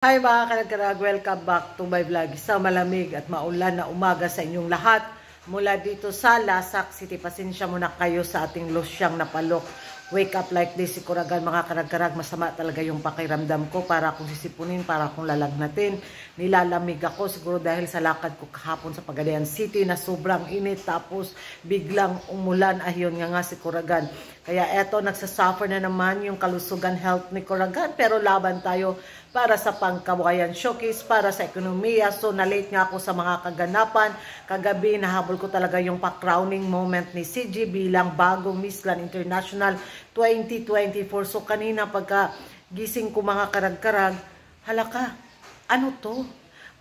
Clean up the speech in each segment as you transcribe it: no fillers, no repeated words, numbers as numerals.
Hi mga karagkarag, welcome back to my vlog. Sa malamig at maulan na umaga sa inyong lahat mula dito sa Lasak City. Pasensya muna kayo sa ating losyang napalok. Wake up like this, si Kuragan mga karagkarag. Masama talaga yung pakiramdam ko, para akong sisipunin, para akong lalagnatin. Nilalamig ako siguro dahil sa lakad ko kahapon sa Pagadian City na sobrang init, tapos biglang umulan. Ayun nga si Kuragan. Kaya eto, nagsasuffer na naman yung kalusugan health ni Kuragan, pero laban tayo para sa Pangkabuhayan Showcase, para sa ekonomiya. So na-late nga ako sa mga kaganapan. Kagabi nahabol ko talaga yung pa-crowning moment ni CG bilang bagong Miss Grand International 2024. So kanina pagka gising ko mga karag-karag, halaka, ano to?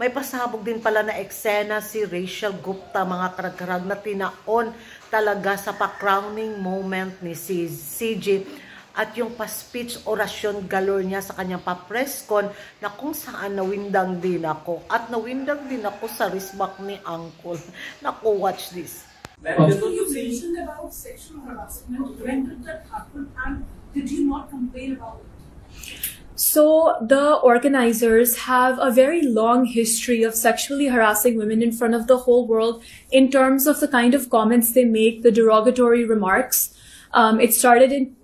May pasabog din pala na eksena si Rachel Gupta mga karag-karag na tinaon talaga sa pa-crowning moment ni CG. At yung pa-speech orasyon galore niya sa kanyang pa-press con, na kung saan nawindang din ako. At nawindang din ako sa wristback ni Uncle. Naku, watch this. So you mentioned about sexual harassment. When did that happen and did you not complain about it? So the organizers have a very long history of sexually harassing women in front of the whole world in terms of the kind of comments they make, the derogatory remarks. It started in,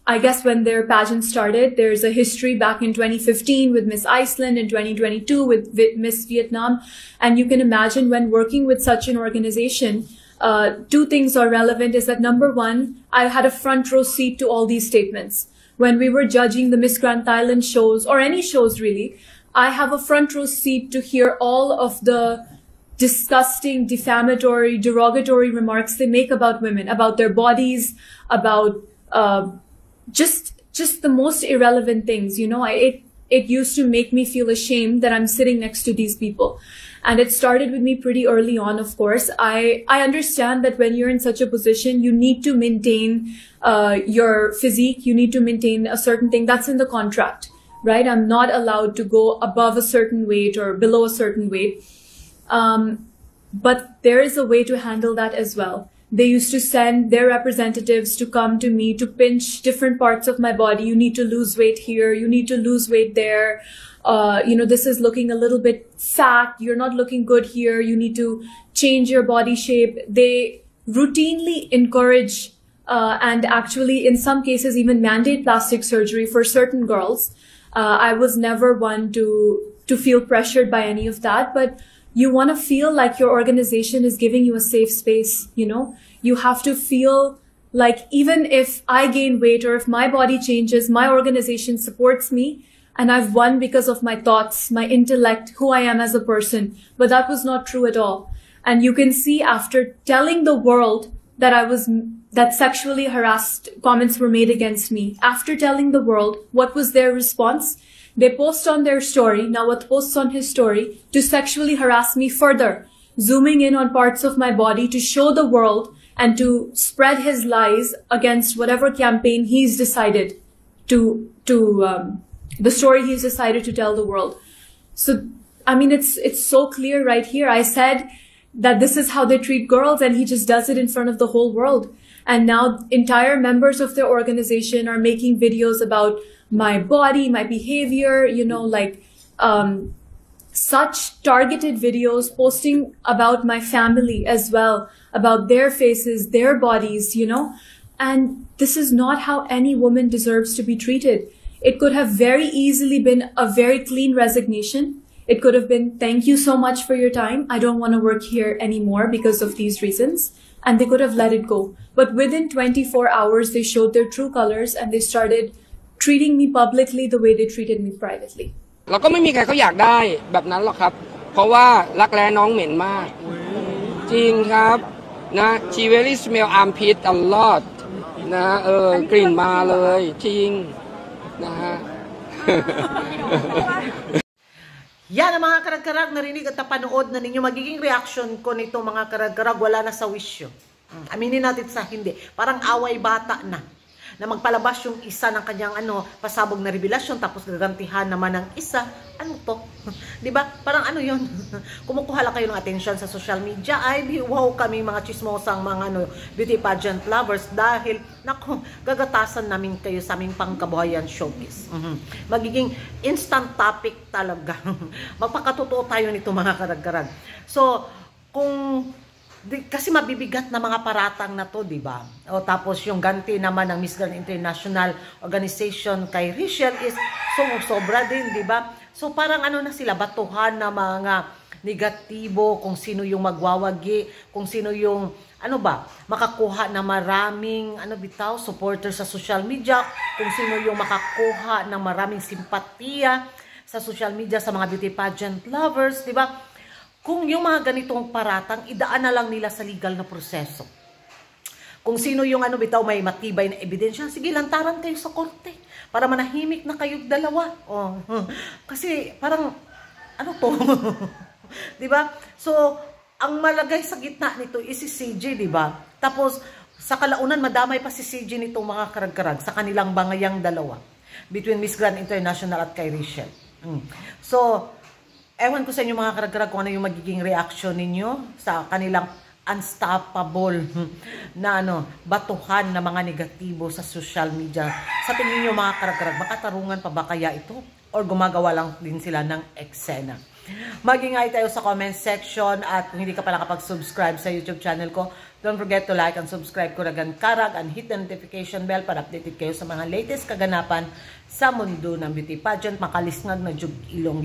I guess, when their pageant started. There's a history back in 2015 with Miss Iceland, in 2022 with Miss Vietnam. And you can imagine, when working with such an organization, two things are relevant. Is that number one, I had a front row seat to all these statements. When we were judging the Miss Grand Thailand shows, or any shows really, I have a front row seat to hear all of the disgusting, defamatory, derogatory remarks they make about women, about their bodies, about just the most irrelevant things. You know, it used to make me feel ashamed that I'm sitting next to these people. And it started with me pretty early on, of course. I understand that when you're in such a position, you need to maintain your physique. You need to maintain a certain thing. That's in the contract, right? I'm not allowed to go above a certain weight or below a certain weight. But there is a way to handle that as well. They used to send their representatives to come to me to pinch different parts of my body. You need to lose weight here. You need to lose weight there. You know, this is looking a little bit fat. You're not looking good here. You need to change your body shape. They routinely encourage and actually in some cases even mandate plastic surgery for certain girls. I was never one to feel pressured by any of that, but you want to feel like your organization is giving you a safe space. You know, you have to feel like even if I gain weight or if my body changes, my organization supports me. And I've won because of my thoughts, my intellect, who I am as a person. But that was not true at all. And you can see, after telling the world that that sexually harassed comments were made against me, after telling the world, what was their response? They post on their story, Nawat posts on his story, to sexually harass me further, zooming in on parts of my body to show the world and to spread his lies against whatever campaign he's decided the story he's decided to tell the world. So, I mean, it's so clear right here. I said that this is how they treat girls, and he just does it in front of the whole world. And now entire members of their organization are making videos about my body, my behavior, you know, like such targeted videos, posting about my family as well, about their faces, their bodies, you know. And this is not how any woman deserves to be treated. It could have very easily been a very clean resignation. It could have been, thank you so much for your time. I don't want to work here anymore because of these reasons. And they could have let it go. But within 24 hours, they showed their true colors and they started treating me publicly the way they treated me privately. เราก็ไม่มีใครเขาอยากได้แบบนั้นหรอกครับเพราะว่ารักแร้น้องเหม็นมากจริงครับนะ she very smell armpit a lot นะกลิ่นมาเลยจริงนะฮะ Yan ang mga karag-karag, narinig at napanood na ninyo. Magiging reaction ko nito mga karag-karag, wala na sa wisyo. Aminin natin sa hindi. Parang away bata na. na magpalabas yung isa ng kanyang pasabog na revelasyon tapos gagantihan naman ng isa. Ano to? 'Di ba? Parang ano 'yon. Kumukuha lang kayo ng attention sa social media. Ay, wow kami mga chismosang mga beauty pageant lovers dahil nako, gagatasan namin kayo sa aming pangkabuhayan showcase. Magiging instant topic talaga. Magpakatotoo tayo nito mga karag-karag. So, kasi mabibigat na mga paratang na to, di ba? O tapos yung ganti naman ng Miss Grand International Organization kay Rachel is sobra din, di ba? So parang na sila, batuhan na mga negatibo, kung sino yung magwawagi, kung sino yung makakuha na maraming supporter sa social media, kung sino yung makakuha ng maraming simpatiya sa social media sa mga beauty pageant lovers, di ba? Kung yung mga ganitong paratang, idaan na lang nila sa legal na proseso. Kung sino yung may matibay na ebidensya, sige, lantaran kayo sa korte para manahimik na kayong dalawa. Kasi parang, to? Diba? So, ang malagay sa gitna nito is si CJ, diba? Tapos, sa kalaunan, madamay pa si CJ nitong mga karag-karag sa kanilang bangayang dalawa between Miss Grand International at kay Rachel. So, ewan ko sa inyo mga karag-karag kung ano yung magiging reaction ninyo sa kanilang unstoppable na batuhan na mga negatibo sa social media. Sa tingin nyo mga karag-karag, makatarungan pa ba kaya ito? Or gumagawa lang din sila ng eksena? Mag-ingay tayo sa comment section at kung hindi ka pa nakapag-subscribe sa YouTube channel ko, don't forget to like and subscribe Kuragan Karag and hit the notification bell para updated kayo sa mga latest kaganapan sa mundo ng beauty pageant. Makalisngag na jug ilong